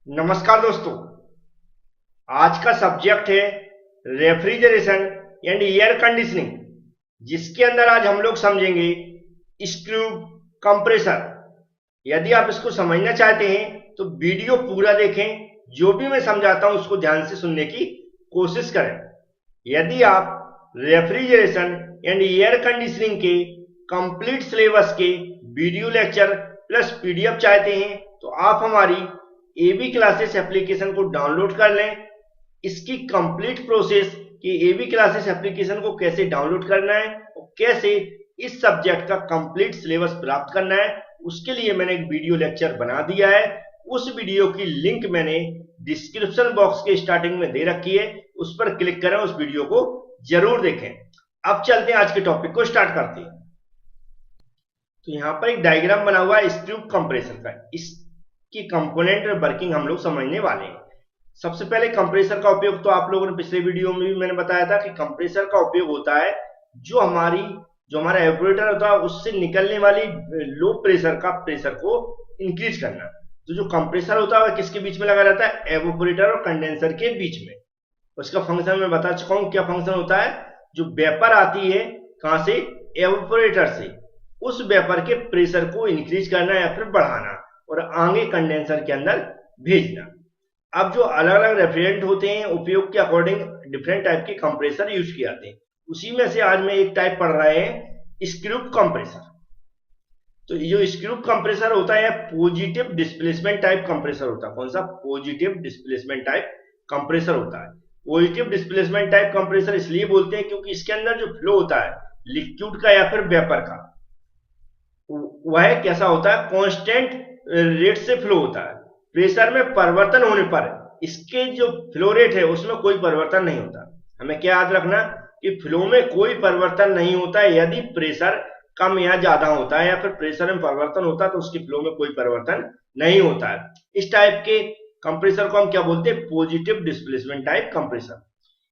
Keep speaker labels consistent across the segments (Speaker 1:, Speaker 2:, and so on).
Speaker 1: नमस्कार दोस्तों। आज का सब्जेक्ट है रेफ्रिजरेशन एंड एयर कंडीशनिंग, जिसके अंदर आज हम लोग समझेंगे स्क्रू कंप्रेसर। यदि आप इसको समझना चाहते हैं तो वीडियो पूरा देखें। जो भी मैं समझाता हूं उसको ध्यान से सुनने की कोशिश करें। यदि आप रेफ्रिजरेशन एंड एयर कंडीशनिंग के कंप्लीट सिलेबस के वीडियो लेक्चर प्लस पीडीएफ चाहते हैं तो आप हमारी एबी क्लासेस एप्लीकेशन को डाउनलोड कर लें। इसकी कंप्लीट प्रोसेस कि एबी क्लासेस एप्लीकेशन को कैसे डाउनलोड करना है और कैसे इस सब्जेक्ट का कंप्लीट सिलेबस प्राप्त करना है, उसके लिए मैंने एक वीडियो लेक्चर बना दिया है। उस वीडियो की लिंक मैंने डिस्क्रिप्शन बॉक्स के स्टार्टिंग में दे रखी है, उस पर क्लिक करें, उस वीडियो को जरूर देखें। अब चलते हैं, आज के टॉपिक को स्टार्ट करते हैं। तो यहाँ पर एक डायग्राम बना हुआ है स्क्रू कंप्रेसर का। इसकी कंपोनेंट और वर्किंग हम लोग समझने वाले हैं। सबसे पहले कंप्रेसर का उपयोग तो आप लोगों ने पिछले वीडियो में भी मैंने बताया था कि कंप्रेसर का उपयोग होता है जो हमारा एवापोरेटर होता है उससे निकलने वाली लो प्रेशर का प्रेशर को इंक्रीज करना। तो जो कंप्रेसर होता है वह किसके बीच में लगा रहता है? एवापोरेटर और कंडेंसर के बीच में। उसका फंक्शन मैं बता चुका हूं क्या फंक्शन होता है। जो वेपर आती है कहां से? एवापोरेटर से, उस वेपर के प्रेशर को इंक्रीज करना या फिर बढ़ाना और आगे कंडेंसर के अंदर भेजना। अब जो अलग अलग रेफ्रिजरेंट होते हैं उपयोग के अकॉर्डिंग डिफरेंट टाइप के कंप्रेसर यूज किए जाते हैं। उसी में से आज मैं एक टाइप पढ़ रहे हैं स्क्रू कंप्रेसर। तो ये जो स्क्रू कंप्रेसर होता है पॉजिटिव डिस्प्लेसमेंट टाइप कंप्रेसर होता है। कौन सा? पॉजिटिव डिस्प्लेसमेंट टाइप कंप्रेसर होता है। पॉजिटिव डिस्प्लेसमेंट टाइप कंप्रेसर इसलिए बोलते हैं क्योंकि इसके अंदर जो फ्लो होता है लिक्विड का या फिर वेपर का, वह कैसा होता है? कांस्टेंट रेट से फ्लो होता है। प्रेशर में परिवर्तन होने पर इसके जो फ्लो रेट है उसमें कोई परिवर्तन नहीं होता। हमें क्या याद रखना कि फ्लो में कोई परिवर्तन नहीं होता है। यदि प्रेशर कम या ज्यादा होता है या फिर प्रेशर में परिवर्तन होता है तो उसके फ्लो में कोई परिवर्तन नहीं होता है। इस टाइप के कंप्रेसर को हम क्या बोलते हैं? Positive displacement type compressor.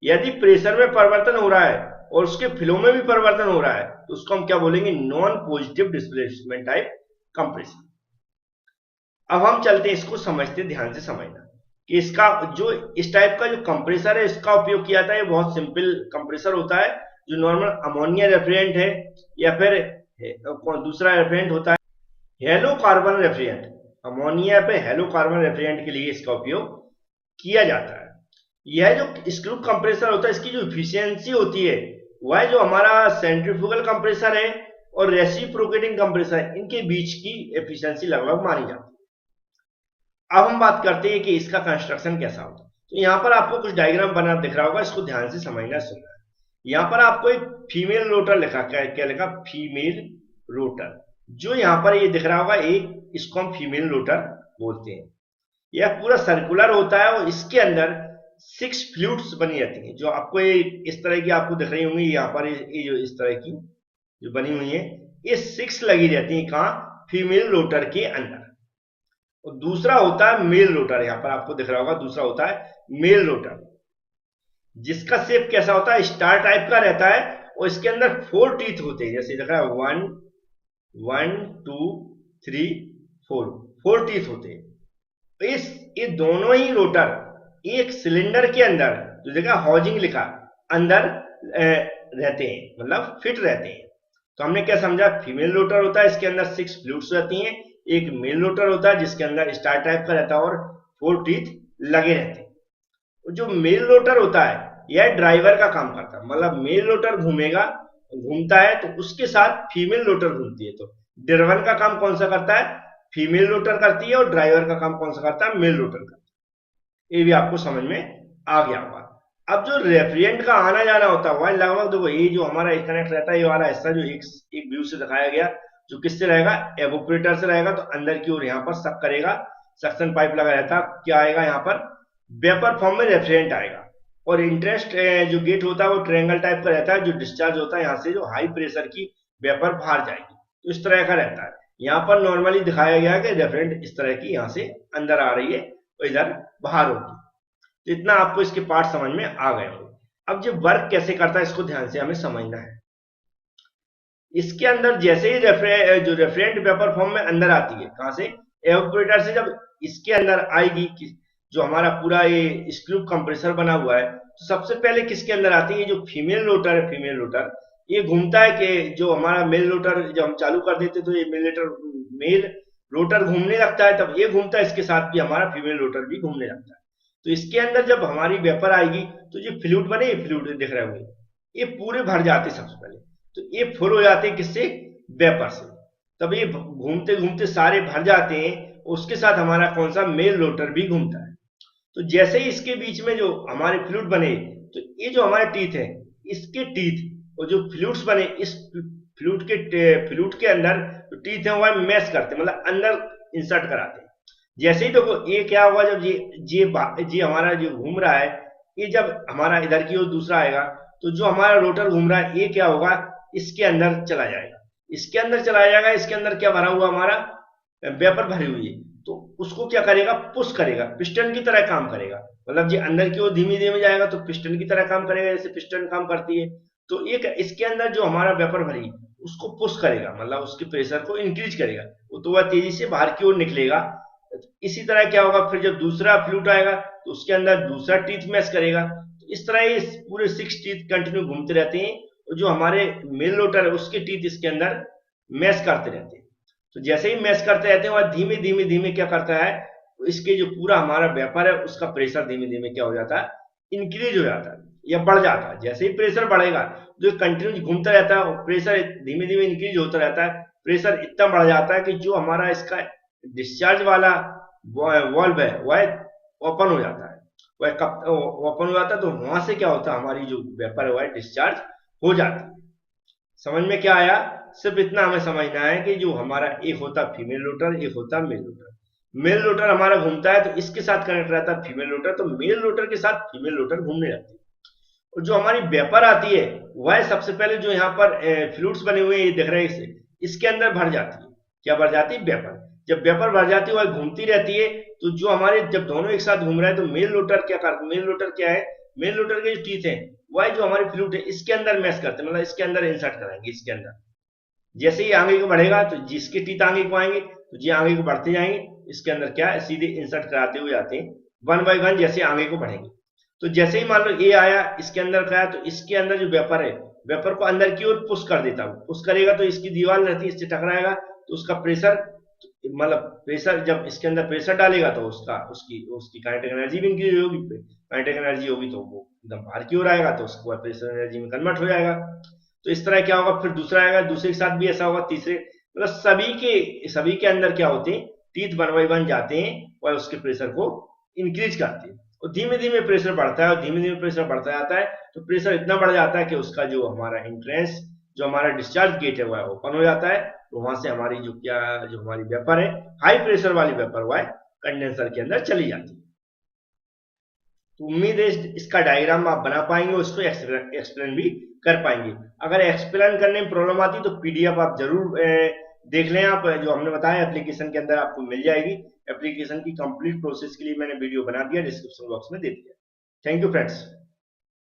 Speaker 1: यदि प्रेशर में परिवर्तन हो रहा है और उसके फ्लो में भी परिवर्तन हो रहा है तो उसको हम क्या बोलेंगे? Non positive displacement type compressor. अब हम चलते हैं, इसको समझते, ध्यान से समझना कि इसका जो इस टाइप का जो कंप्रेसर है इसका उपयोग किया जाता है। बहुत सिंपल कंप्रेसर होता है जो नॉर्मल अमोनिया रेफ्रिजरेंट है या फिर दूसरा रेफ्रिजरेंट होता है हेलो कार्बन रेफ्रिजरेंट। अमोनिया पे हेलो कार्बन रेफ्रिजरेंट के लिए इसका उपयोग किया जाता है। यह जो स्क्रू कंप्रेसर होता है इसकी जो इफिशियंसी होती है वह जो हमारा सेंट्रीफ्यूगल कंप्रेसर है और रेसिप्रोकेटिंग कंप्रेसर, इनके बीच की एफिशिएंसी लगभग मानी जाती है। अब हम बात करते हैं कि इसका कंस्ट्रक्शन कैसा होता है। तो यहाँ पर आपको कुछ डायग्राम बना दिख रहा होगा, इसको ध्यान से समझना सुनना है। यहाँ पर आपको एक फीमेल रोटर लिखा, क्या लिखा? Female rotor. जो यहाँ पर ये दिख रहा होगा एक, इसको हम फीमेल रोटर बोलते हैं। यह पूरा सर्कुलर होता है और इसके अंदर 6 फ्लूइड्स बनी रहती हैं। जो आपको ये इस तरह की आपको दिख रही होंगी, यहाँ पर ये जो इस तरह की जो बनी हुई है ये 6 लगी रहती है। कहाँ? फीमेल रोटर के अंदर। और दूसरा होता है मेल रोटर। यहां पर आपको दिख रहा होगा दूसरा होता है मेल रोटर, जिसका शेप कैसा होता है? स्टार टाइप का रहता है और इसके अंदर 4 टीथ होते हैं। जैसे दिख रहा है 1 1 2 3 4 टीथ होते हैं। ये दोनों ही रोटर एक सिलेंडर के अंदर, जो देखा हाउजिंग लिखा, अंदर रहते हैं, मतलब फिट रहते हैं। तो हमने क्या समझा? फीमेल रोटर होता है, इसके अंदर 6 फ्लूइड्स रहती हैं। एक मेल रोटर होता है जिसके अंदर स्टार टाइप का रहता है और 4 टीथ लगे रहते हैं। जो मेल रोटर होता है यह ड्राइवर का काम करता है। मतलब मेल रोटर घूमता है तो उसके साथ फीमेल रोटर घूमती है। तो ड्राइवर का काम कौन सा करता है? फीमेल रोटर करती है और ड्राइवर का काम कौन सा करता है? मेल रोटर करता है। ये भी आपको समझ में आ गया होगा। अब जो रेफ्रिजरेंट का आना जाना होता है वह लगभग देखो, ये जो हमारा कनेक्ट रहता है ये वाला हिस्सा जो एक व्यू से दिखाया गया, जो किससे रहेगा? एवोपरेटर से रहेगा। तो अंदर की ओर यहाँ पर सक करेगा, सक्शन पाइप लगा रहता है। क्या आएगा यहाँ पर? वेपर फॉर्म में रेफ्रिजरेंट आएगा। और इंटरेस्ट जो गेट होता है वो ट्रायंगल टाइप का रहता है। जो डिस्चार्ज होता है यहाँ से जो हाई प्रेशर की वेपर बाहर जाएगी, तो इस तरह का रहता है। यहाँ पर नॉर्मली दिखाया गया है कि रेफ्रिजरेंट इस तरह की यहाँ से अंदर आ रही है और इधर बाहर होगी। तो इतना आपको इसके पार्ट समझ में आ गए होंगे। अब जो वर्क कैसे करता है इसको ध्यान से हमें समझना है। इसके अंदर जैसे ही जो रेफ्रिजरेंट वेपर फॉर्म में अंदर आती है, कहां से? एवापोरेटर से जब इसके अंदर आएगी जो हमारा पूरा ये स्क्रू कंप्रेसर बना हुआ है, तो सबसे पहले किसके अंदर आती है, ये जो फीमेल रोटर है, फीमेल रोटर ये घूमता है कि जो हमारा मेल रोटर जब हम चालू कर देते तो ये मेल रोटर घूमने लगता है, तब ये घूमता है, इसके साथ भी हमारा फीमेल रोटर भी घूमने लगता है। तो इसके अंदर जब हमारी वेपर आएगी तो ये फ्लूइड बने, ये फ्लूइड दिख रहे होंगे, ये पूरे भर जाते सबसे पहले, तो ये फुल हो जाते हैं किससे, वेपर से। तब ये घूमते घूमते सारे भर जाते हैं, उसके साथ हमारा कौन सा मेल रोटर भी घूमता है। तो जैसे ही इसके बीच में जो हमारे फ्लूइड बने, तो ये जो हमारे टीथ है, इसके टीथ और जो फ्लूइड्स बने, इस फ्लूइड के अंदर जो टीथ है वह मैश करते हैं, मतलब अंदर इंसर्ट कराते हैं। जैसे ही देखो ये क्या होगा, जब ये हमारा जो घूम रहा है, ये जब हमारा इधर की ओर दूसरा आएगा, तो जो हमारा रोटर घूम रहा है ये क्या होगा, इसके अंदर चला जाएगा, इसके अंदर चला जाएगा। इसके अंदर क्या भरा हुआ, हमारा वेपर भरी हुई है, तो उसको क्या करेगा, पुश करेगा, पिस्टन की तरह काम करेगा। मतलब जो अंदर की ओर धीमे धीमे जाएगा तो पिस्टन की तरह काम करेगा, जैसे पिस्टन काम करती है। तो एक इसके अंदर जो हमारा वेपर भरी उसको पुश करेगा, मतलब उसके प्रेशर को इंक्रीज करेगा, तो वह तेजी से बाहर की ओर निकलेगा। इसी तरह क्या होगा, फिर जब दूसरा फ्लूट आएगा तो उसके अंदर दूसरा टीथ मैश करेगा। तो इस तरह ये पूरे 6 टीथ कंटिन्यू घूमते रहते हैं, और जो हमारे मेल रोटर है उसके टीथ इसके अंदर मैश करते रहते हैं। तो जैसे ही मैश करते रहते हैं वह धीमे धीमे धीमे क्या करता है, इसके जो पूरा हमारा व्यापार है उसका प्रेशर धीमे धीमे क्या हो जाता है, इंक्रीज हो जाता है या बढ़ जाता है। जैसे ही प्रेशर बढ़ेगा जो कंटिन्यू घूमता रहता है, प्रेशर धीमे धीमे इंक्रीज होता रहता है, प्रेशर इतना बढ़ जाता है कि जो हमारा इसका डिस्चार्ज वाला वॉल्व है वह ओपन हो जाता है, वह कब ओपन हो जाता है, तो वहां से क्या होता है, हमारी जो वेपर है वह डिस्चार्ज हो जाती है। समझ में क्या आया, सिर्फ इतना हमें समझना है कि जो हमारा एक होता फीमेल रोटर, एक होता मेल रोटर। मेल रोटर हमारा घूमता है तो इसके साथ कनेक्ट रहता है फीमेल रोटर, तो मेल रोटर के साथ फीमेल रोटर घूमने लगती है। और जो हमारी वेपर आती है वह सबसे पहले जो यहाँ पर फ्लूइड्स बने हुए हैं ये दिख रहे हैं, इसके अंदर भर जाती है। क्या भर जाती है, वेपर। जब वेपर भर जाती है वह घूमती रहती है, तो जो हमारे जब दोनों एक साथ घूम रहे हैं तो मेल रोटर क्या करता है, मेल रोटर क्या है, मेल रोटर के जो टीथ है वह जो हमारे फ्लूइड है इसके अंदर मैश करते हैं, मतलब इसके अंदर इंसर्ट कराएंगे इसके अंदर। जैसे ही आगे को बढ़ेगा तो जिसके टीथ आगे को आएंगे तो जी आगे को बढ़ते जाएंगे, इसके अंदर क्या है, सीधे इंसर्ट कराते हुए जाते हैं वन बाय वन जैसे आगे को बढ़ेंगे। तो जैसे ही मान लो ए आया, इसके अंदर का है, तो इसके अंदर जो वेपर है, वेपर को अंदर की ओर पुश कर देता हूं, पुश करेगा तो इसकी दीवार रहती है, इससे टकराएगा तो उसका प्रेशर, मतलब प्रेशर जब इसके अंदर प्रेशर डालेगा तो उसका उसकी उसकी काइनेटिक एनर्जी भी इंक्रीज होगी, काइनेटिक एनर्जी होगी तो वो एकदम बाहर की ओर आएगा, तो उसको प्रेशर एनर्जी में कन्वर्ट हो जाएगा। तो इस तरह क्या होगा, फिर दूसरा आएगा, दूसरे के साथ भी ऐसा होगा, तीसरे, मतलब सभी के अंदर क्या होते हैं, टीथ वन बाई वन जाते हैं और उसके प्रेशर को इंक्रीज करते हैं, और धीमे धीमे प्रेशर बढ़ता है, और धीमे धीमे प्रेशर बढ़ता जाता है, तो प्रेशर इतना बढ़ जाता है कि उसका जो हमारा एंट्रेंस, जो हमारा डिस्चार्ज गेट है वह ओपन हो जाता है, तो वहां से हमारी जो हमारी वेपर है, हाई प्रेशर वाली वेपर, वह कंडेंसर के अंदर चली जाती है। तो उम्मीद है इसका डायग्राम आप बना पाएंगे, उसको एक्सप्लेन भी कर पाएंगे। अगर एक्सप्लेन करने में प्रॉब्लम आती तो पीडीएफ आप जरूर देख लें, आप जो हमने बताया एप्लीकेशन के अंदर आपको मिल जाएगी। एप्लीकेशन की कंप्लीट प्रोसेस के लिए मैंने वीडियो बना दिया, डिस्क्रिप्शन बॉक्स में दे दिया। Thank you friends.